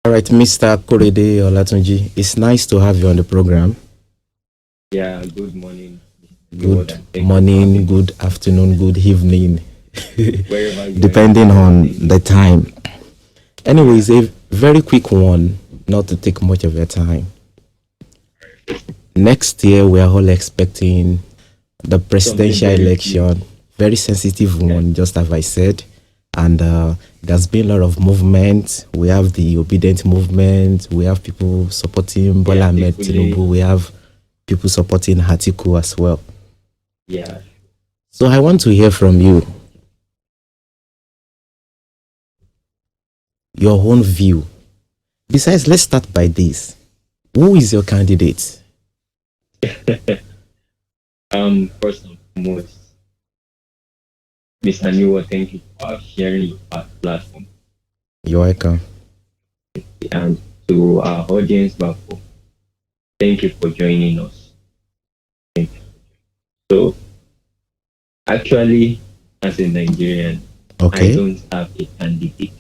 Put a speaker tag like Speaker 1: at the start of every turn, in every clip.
Speaker 1: All right, Mr. Korede Olatunji, it's nice to have you on the program.
Speaker 2: Yeah, good morning, Mr. Reward,
Speaker 1: Good
Speaker 2: and thank you for
Speaker 1: morning,
Speaker 2: having me.
Speaker 1: good afternoon, good evening,
Speaker 2: Wherever you are in the
Speaker 1: depending
Speaker 2: world,
Speaker 1: on
Speaker 2: thank you
Speaker 1: the
Speaker 2: for having
Speaker 1: time.
Speaker 2: me.
Speaker 1: Anyways,
Speaker 2: Yeah,
Speaker 1: a very quick one, not to take much of your time. Next year, we are all expecting the
Speaker 2: something
Speaker 1: presidential
Speaker 2: very big.
Speaker 1: election, very sensitive
Speaker 2: Yeah,
Speaker 1: one, just as I said. And there's been a lot of movement. We have the obedient movement. We have people supporting
Speaker 2: yeah,
Speaker 1: Bola Ahmed
Speaker 2: thankfully,
Speaker 1: Tinubu. We have people supporting Hatiku as well.
Speaker 2: yeah.
Speaker 1: So I want to hear from you, your own view. Besides, let's start by this. Who is your candidate?
Speaker 2: First and foremost, Mr. Reward, thank you for sharing your platform,
Speaker 1: You're welcome.
Speaker 2: and to our audience back home, thank you for joining us. Thank you. So, actually, as a Nigerian, I
Speaker 1: Okay.
Speaker 2: don't have a candidate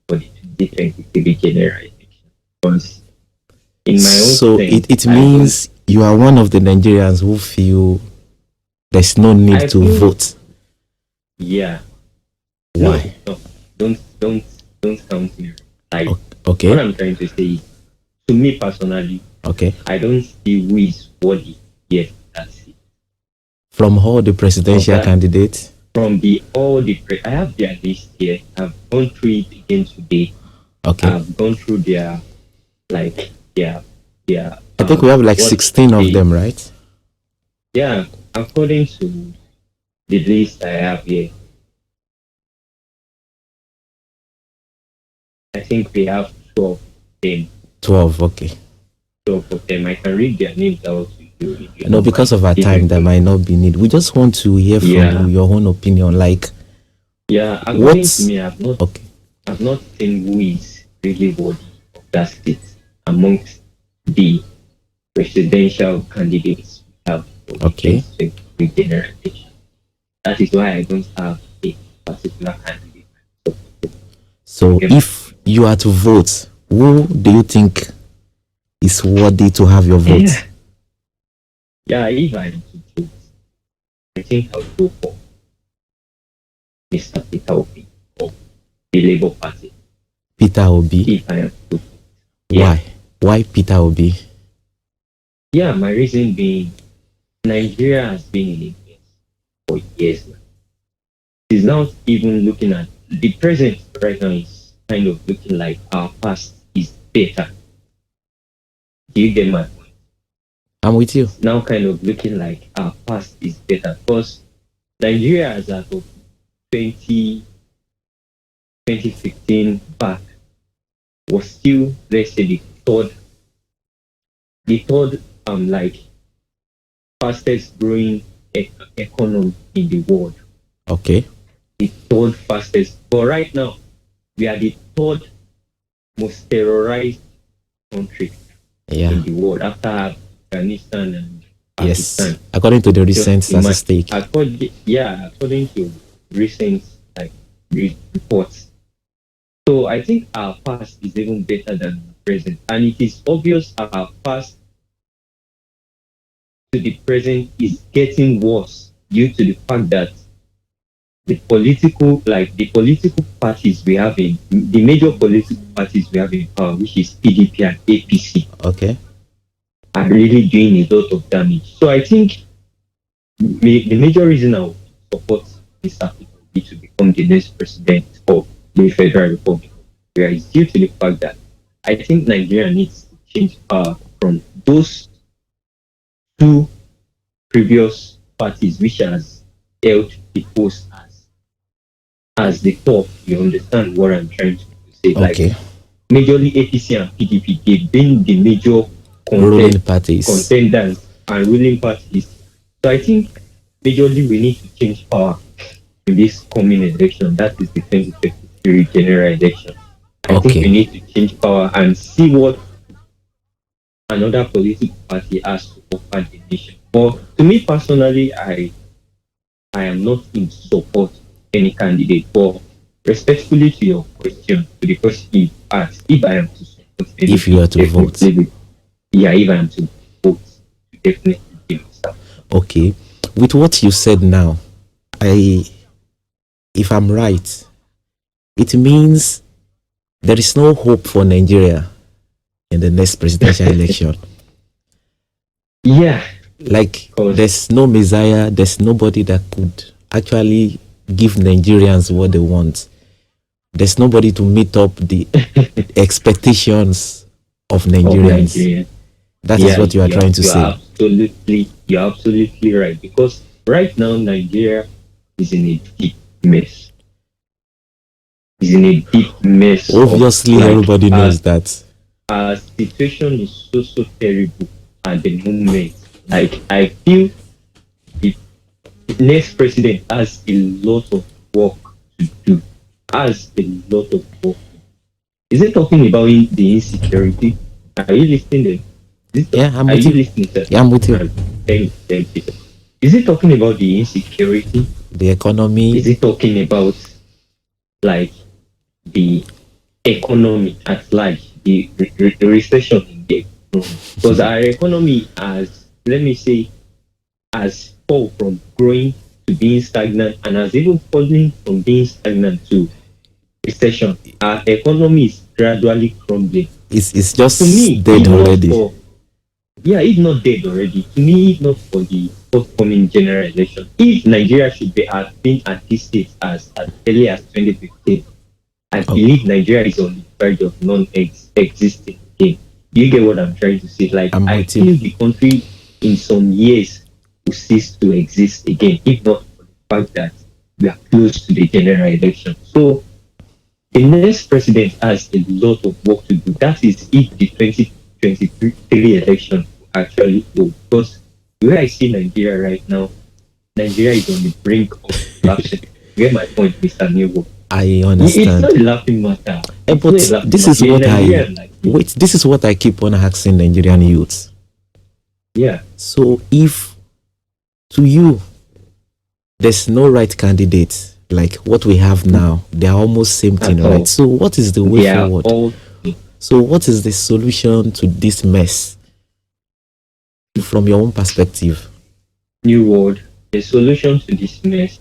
Speaker 2: for the 2023 general election because, in my own
Speaker 1: So
Speaker 2: sense,
Speaker 1: it
Speaker 2: I don't.
Speaker 1: means you are one of the Nigerians who feel there's no need
Speaker 2: I
Speaker 1: to
Speaker 2: feel,
Speaker 1: vote.
Speaker 2: yeah. No,
Speaker 1: Why?
Speaker 2: no, don't count me. Like, what
Speaker 1: Okay.
Speaker 2: I'm trying to say is, to me personally,
Speaker 1: Okay.
Speaker 2: I don't see who is worthy yet. That's it.
Speaker 1: From all the
Speaker 2: Of
Speaker 1: presidential
Speaker 2: that,
Speaker 1: candidates.
Speaker 2: from the all the I have their list here. I've gone through it again today.
Speaker 1: Okay.
Speaker 2: I've gone through their like their
Speaker 1: I think we have like
Speaker 2: what
Speaker 1: 16 of
Speaker 2: they
Speaker 1: them, right?
Speaker 2: yeah. According to the list I have here, I think we have 12 of them.
Speaker 1: 12. Okay.
Speaker 2: 12 of them. I can read their names out to you if you
Speaker 1: No,
Speaker 2: don't
Speaker 1: because
Speaker 2: mind.
Speaker 1: of our
Speaker 2: If you
Speaker 1: time, there
Speaker 2: could.
Speaker 1: might not be need. We just want to hear from you,
Speaker 2: Yeah,
Speaker 1: your own opinion. Like,
Speaker 2: yeah. According to
Speaker 1: what's
Speaker 2: me, I've not
Speaker 1: okay?
Speaker 2: I've not seen who is really worthy of that seat amongst the presidential candidates we have for the
Speaker 1: Okay.
Speaker 2: 2023 general election. That is why I don't have a particular candidate.
Speaker 1: So,
Speaker 2: Okay.
Speaker 1: if you are to vote, who do you think is worthy to have your vote?
Speaker 2: Yeah, yeah. If I am to choose, I think I'll go for Mr. Peter Obi of the Labour Party.
Speaker 1: Peter Obi.
Speaker 2: If I am to, yeah,
Speaker 1: Why? Why Peter Obi?
Speaker 2: yeah. My reason being, Nigeria has been in a mess for years now. It's now even looking at the present right now is kind of looking like our past is better. Do you get my point?
Speaker 1: I'm with you.
Speaker 2: It's now kind of looking like our past is better because Nigeria as of 20, 2015 back was still, let's say, the third like fastest growing economy in the world.
Speaker 1: Okay.
Speaker 2: The third fastest. But right now, we are the third most terrorized country
Speaker 1: Yeah.
Speaker 2: in the world after Afghanistan and
Speaker 1: Yes.
Speaker 2: Pakistan.
Speaker 1: According to the
Speaker 2: Just
Speaker 1: recent
Speaker 2: imagine,
Speaker 1: statistics.
Speaker 2: according to recent like reports. So I think our past is even better than our present, and it is obvious our past to the present is getting worse due to the fact that the political parties we have in the major political parties we have in power, which is PDP and APC,
Speaker 1: Okay.
Speaker 2: are really doing a lot of damage. So I think the major reason I would support Mr. Peter Obi to become the next president of the Federal Republic of Nigeria is due to the fact that I think Nigeria needs to change power from those two previous parties which has held the post as the top. You understand what I'm trying to say? Like
Speaker 1: Okay.
Speaker 2: majorly APC and PDP, they've been the major
Speaker 1: Ruling parties.
Speaker 2: contenders and ruling parties. So I think majorly we need to change power in this coming election. That is the 2023 general election. I think we
Speaker 1: Okay.
Speaker 2: need to change power and see what another political party has to offer the nation. But to me personally, I am not in support of any candidate. But respectfully to your question, to the question you asked, if I am to support
Speaker 1: If you
Speaker 2: anything,
Speaker 1: are to vote.
Speaker 2: definitely, yeah, if I am to vote, definitely give myself.
Speaker 1: Okay. With what you said now, I if I'm right, it means there is no hope for Nigeria in the next presidential election.
Speaker 2: Yeah,
Speaker 1: Like
Speaker 2: because
Speaker 1: there's no messiah, there's nobody that could actually give Nigerians what they want. There's nobody to meet up the expectations of
Speaker 2: of
Speaker 1: Nigerians.
Speaker 2: Nigeria.
Speaker 1: That is
Speaker 2: Yeah,
Speaker 1: what you are trying to say.
Speaker 2: you're absolutely right. Because right now Nigeria is in a deep mess. Is in a deep mess of
Speaker 1: Obviously,
Speaker 2: like
Speaker 1: everybody knows that.
Speaker 2: our situation is so terrible at the moment. Like I feel the next president has a lot of work to do. Has a lot of work. Is it talking about the insecurity? Are you listening? There?
Speaker 1: Yeah, I'm
Speaker 2: Are
Speaker 1: with
Speaker 2: you
Speaker 1: you.
Speaker 2: listening, sir?
Speaker 1: Yeah, I'm with you.
Speaker 2: Thank you. Is it talking about the insecurity?
Speaker 1: The economy.
Speaker 2: Is it talking about like the economy at large, the recession in the economy? Because our economy has, let me say, has fall from growing to being stagnant and has even fallen from being stagnant to recession. Our economy is gradually crumbling.
Speaker 1: It's
Speaker 2: To
Speaker 1: just
Speaker 2: me,
Speaker 1: dead
Speaker 2: if not
Speaker 1: already.
Speaker 2: for, yeah, if not dead already, to me, if not for the forthcoming general election, if Nigeria should be have been at this state as early as 2015, I
Speaker 1: Oh,
Speaker 2: believe Nigeria is on the verge of non-existing again. Do you get what I'm trying to say? Like,
Speaker 1: I'm
Speaker 2: I
Speaker 1: with you.
Speaker 2: feel the country in some years will cease to exist again, if not for the fact that we are close to the general election. So, the next president has a lot of work to do. That is if the 2023 election actually hold. Because the way I see Nigeria right now, Nigeria is on the brink of collapsing. You get my point, Mr. Nebo.
Speaker 1: I
Speaker 2: It's not
Speaker 1: understand.
Speaker 2: a laughing matter. It's
Speaker 1: But
Speaker 2: not a laughing
Speaker 1: this
Speaker 2: matter.
Speaker 1: is
Speaker 2: You're a
Speaker 1: what I
Speaker 2: Nigerian like me.
Speaker 1: wait. This is what I keep on asking Nigerian youths.
Speaker 2: Yeah.
Speaker 1: So, if to you there's no right candidate like what we have now, they are almost same thing,
Speaker 2: At
Speaker 1: right?
Speaker 2: all.
Speaker 1: So, what is the way
Speaker 2: They are
Speaker 1: forward?
Speaker 2: all
Speaker 1: So, what is the solution to this mess from your own perspective?
Speaker 2: new world. The solution to this mess.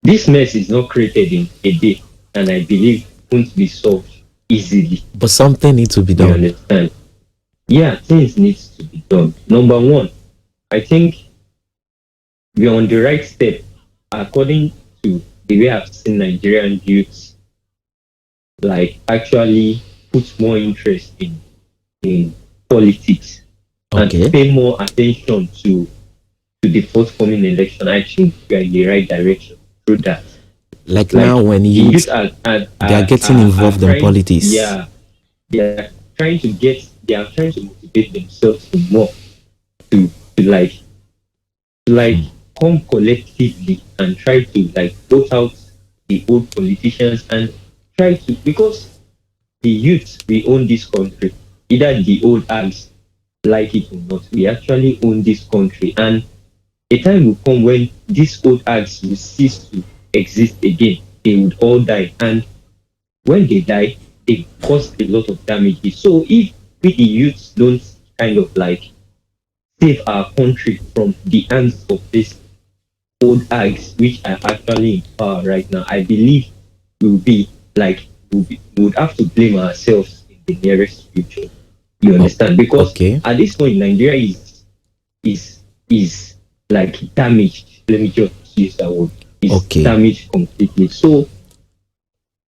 Speaker 2: This mess is not created in a day, and I believe won't be solved easily.
Speaker 1: But something needs to be
Speaker 2: You
Speaker 1: done.
Speaker 2: understand? Yeah, things needs to be done. Number one, I think we're on the right step according to the way I've seen Nigerian youths like actually put more interest in politics and
Speaker 1: Okay.
Speaker 2: pay more attention to the forthcoming election. I think we are in the right direction through that.
Speaker 1: Like
Speaker 2: Like
Speaker 1: now, when
Speaker 2: the
Speaker 1: youth
Speaker 2: youth are,
Speaker 1: they are getting
Speaker 2: are
Speaker 1: involved in
Speaker 2: trying,
Speaker 1: politics.
Speaker 2: yeah, they are trying to motivate themselves to more to to like like
Speaker 1: Hmm.
Speaker 2: come collectively and try to like vote out the old politicians and try to, because the youth we own this country, either the old hags like it or not, we actually own this country, and a time will come when these old hags will cease to exist again. They would all die, and when they die, they cause a lot of damages. So if we the youths don't kind of like save our country from the hands of these old hags, which are actually in power right now, I believe we'll be like we would have to blame ourselves in the nearest future. You
Speaker 1: Oh,
Speaker 2: understand? Because
Speaker 1: okay.
Speaker 2: at this point, Nigeria is is like damaged. Let me just use that word. It's
Speaker 1: Okay.
Speaker 2: damaged completely. So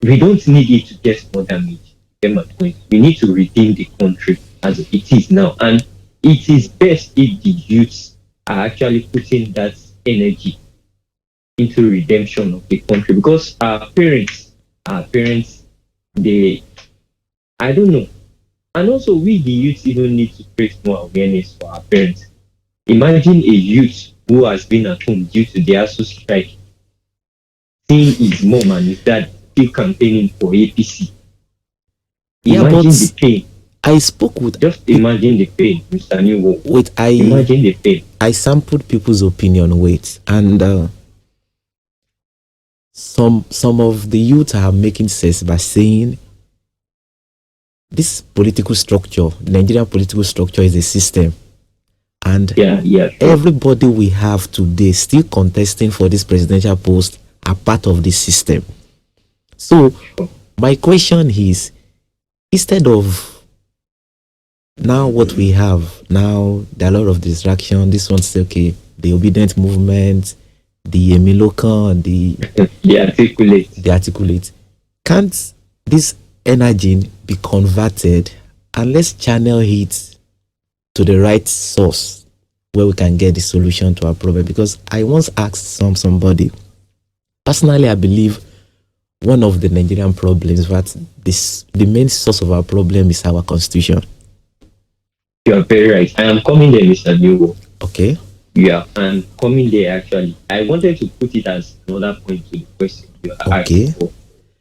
Speaker 2: we don't need it to get more damage. Get my point? We need to redeem the country as it is now, and it is best if the youths are actually putting that energy into redemption of the country, because our parents, they, I don't know, and also we the youth even need to create more awareness for our parents. Imagine a youth who has been at home due to the ASU strike, seeing his mom and his dad still campaigning for APC.
Speaker 1: Yeah,
Speaker 2: Imagine the
Speaker 1: but
Speaker 2: pain.
Speaker 1: I spoke with
Speaker 2: Just imagine the pain, Mr. New.
Speaker 1: with I
Speaker 2: Imagine the pain.
Speaker 1: I sampled people's opinion. Wait, and some of the youth are making sense by saying this political structure, Nigerian political structure, is a system, and
Speaker 2: Yeah.
Speaker 1: everybody we have today still contesting for this presidential post are part of this system. So my question is, instead of now what we have now, there are a lot of distraction. This one say, okay, the obedient movement, the Emilokan,
Speaker 2: The
Speaker 1: articulate. Can't this energy be converted and let's channel it to the right source where we can get the solution to our problem? Because I once asked somebody, personally, I believe one of the Nigerian problems, that the main source of our problem is our constitution.
Speaker 2: You are very right. I am coming there, Mr. New.
Speaker 1: Okay.
Speaker 2: Yeah, I'm coming there actually. I wanted to put it as another point to the question you asked.
Speaker 1: Okay.
Speaker 2: For.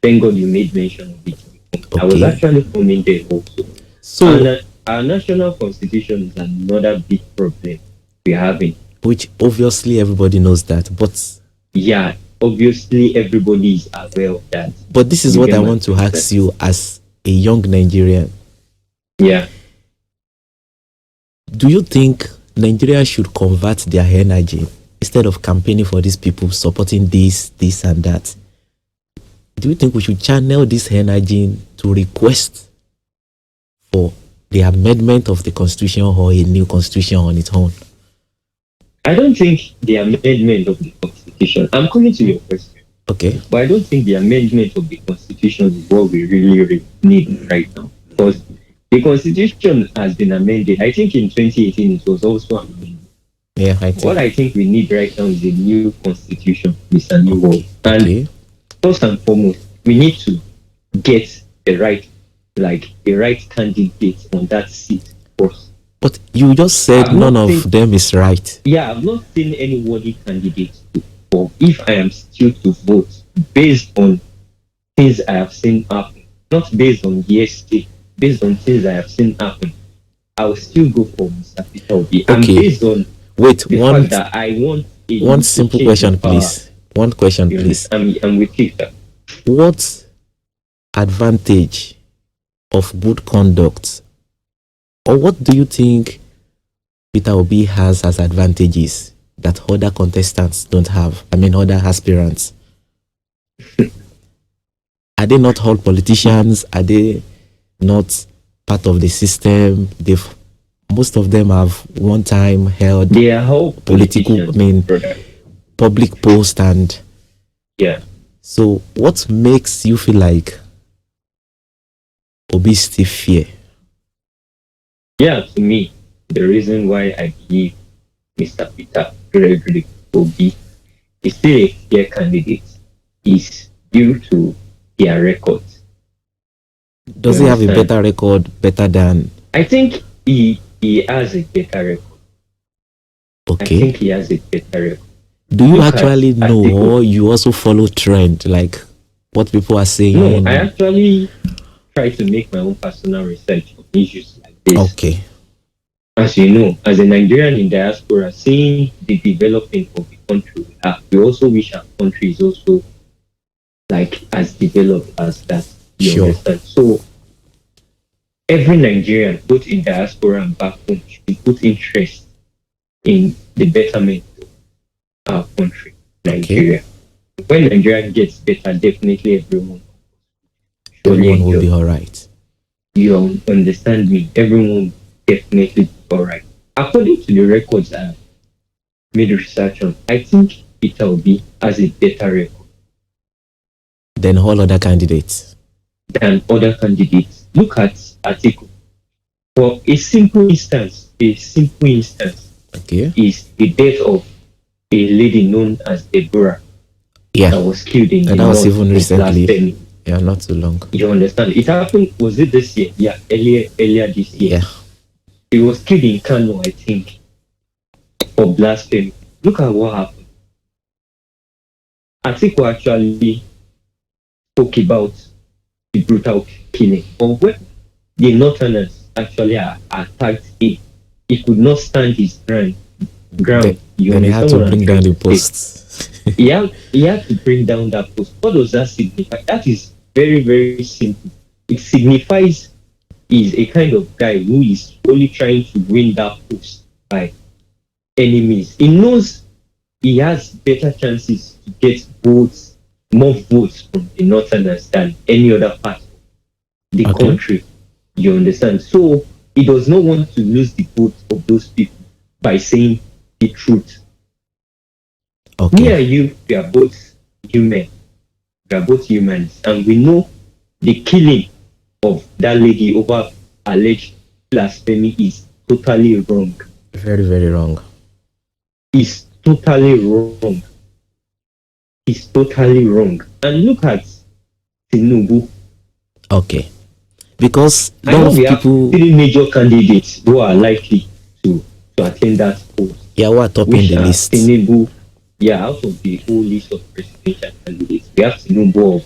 Speaker 2: Thank God you made mention of it.
Speaker 1: Okay.
Speaker 2: I was actually coming there also.
Speaker 1: So
Speaker 2: and, our national constitution is another big problem we're having.
Speaker 1: Which obviously everybody knows that, but
Speaker 2: yeah, obviously everybody is aware of that.
Speaker 1: But this is what I want to ask you as a young Nigerian.
Speaker 2: Yeah.
Speaker 1: Do you think Nigeria should convert their energy instead of campaigning for these people, supporting this and that? Do you think we should channel this energy to request for the amendment of the constitution or a new constitution on its own?
Speaker 2: I don't think the amendment of the constitution, I'm coming to your question.
Speaker 1: Okay.
Speaker 2: But I don't think the amendment of the constitution is what we really need right now. Because the constitution has been amended. I think in 2018 it was also amended.
Speaker 1: Yeah, I think.
Speaker 2: What I think we need right now is a new constitution, Mr. New World. And first and foremost, we need to get the right candidate on that seat first.
Speaker 1: But you just said none of them is right.
Speaker 2: Yeah, I've not seen any worthy candidate for if I am still to vote based on things I have seen happen, not based on yesterday, based on things I have seen happen. I will still go for Mr. Peter Obi.
Speaker 1: Okay.
Speaker 2: And based on the fact that I want
Speaker 1: one simple question, please. One question, please.
Speaker 2: I'm with you, sir.
Speaker 1: What advantage of good conduct, or what do you think Peter Obi has as advantages that other contestants don't have? I mean, other aspirants. Are they not all politicians? Are they not part of the system? Most of them have one time held
Speaker 2: political,
Speaker 1: public post, and
Speaker 2: yeah.
Speaker 1: So what makes you feel like Obi still fear?
Speaker 2: Yeah, to me, the reason why I believe Mr. Peter Obi is still a fair candidate is due to their records.
Speaker 1: Does he have a better record, better than?
Speaker 2: I think he has a better record.
Speaker 1: Okay.
Speaker 2: I think he has a better record.
Speaker 1: Do you actually know, or you also follow trend, like what people are saying?
Speaker 2: No, I actually try to make my own personal research on issues like this.
Speaker 1: Okay.
Speaker 2: As you know, as a Nigerian in diaspora, seeing the development of the country we also wish our country is also as developed as that.
Speaker 1: Sure.
Speaker 2: Understand? So every Nigerian, both in diaspora and back home, should put interest in the betterment of our country, Nigeria. Okay. When Nigeria gets better, definitely everyone
Speaker 1: will be all right.
Speaker 2: You understand me? Everyone will definitely be all right. According to the records I made research on, I think Peter Obi has a better record
Speaker 1: than all other candidates.
Speaker 2: Look at Atiku. For a simple instance,
Speaker 1: okay,
Speaker 2: is the death of a lady known as Deborah.
Speaker 1: Yeah.
Speaker 2: That was killed in
Speaker 1: and that was even recently. Yeah, not too long.
Speaker 2: You understand? It happened, was it this year? Yeah, earlier this year.
Speaker 1: Yeah.
Speaker 2: He was killed in Kano, I think, for blasphemy. Look at what happened. Atiku actually spoke about the brutal killing. But when the Northerners actually attacked him, he could not stand his ground.
Speaker 1: Then he had to bring down the posts.
Speaker 2: he had to bring down that post. What does that signify? That is very, very simple. It signifies he's a kind of guy who is only trying to win that post by any means. He knows he has better chances to get votes, more votes from the Northerners than any other part of the
Speaker 1: Okay.
Speaker 2: country. You understand? So he does not want to lose the vote of those people by saying the truth. Me
Speaker 1: Okay.
Speaker 2: and you, we are both human. We are both humans, and we know the killing of that lady over alleged blasphemy is totally wrong.
Speaker 1: Very, very wrong.
Speaker 2: It's totally wrong. It's totally wrong. And look at Tinubu.
Speaker 1: Okay. Because
Speaker 2: I
Speaker 1: lot
Speaker 2: know
Speaker 1: of
Speaker 2: we have
Speaker 1: people,
Speaker 2: three major candidates who are likely to attend that post.
Speaker 1: yeah, who are topping
Speaker 2: Which
Speaker 1: the
Speaker 2: are
Speaker 1: list.
Speaker 2: Tinubu. Yeah, out of the whole list of presidential candidates, we have Tinubu of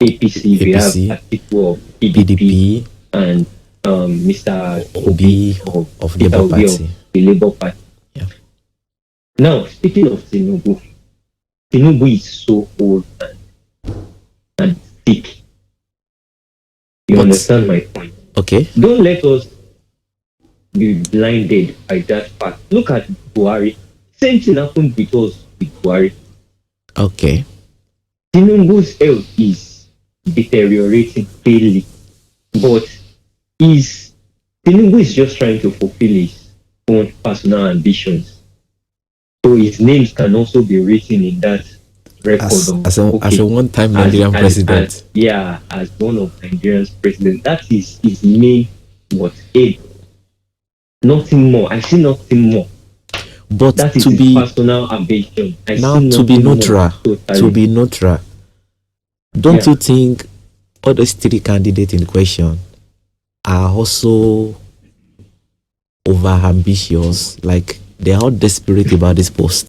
Speaker 2: APC, we have
Speaker 1: APC,
Speaker 2: Atiku of PDP,
Speaker 1: PDP,
Speaker 2: and Mr.
Speaker 1: Obi of
Speaker 2: Peter
Speaker 1: Labour
Speaker 2: Obi of
Speaker 1: Party.
Speaker 2: the Labour Party.
Speaker 1: Yeah.
Speaker 2: Now, speaking of Tinubu, Tinubu is so old and thick. You
Speaker 1: But-
Speaker 2: understand my point?
Speaker 1: Okay.
Speaker 2: Don't let us be blinded by that fact. Look at Buhari. Same thing happened with us with Buhari.
Speaker 1: Okay.
Speaker 2: Tinubu's health is deteriorating daily, but Tinubu is just trying to fulfill his own personal ambitions. So his names can also be written in that record
Speaker 1: As a one-time Nigerian president.
Speaker 2: as one of Nigeria's president. That is his main aim. Nothing more. I see nothing more.
Speaker 1: But
Speaker 2: That is
Speaker 1: to
Speaker 2: his
Speaker 1: be
Speaker 2: personal ambition.
Speaker 1: now to be neutral, don't you think all those three candidates in question are also over ambitious? Like they are all desperate about this post.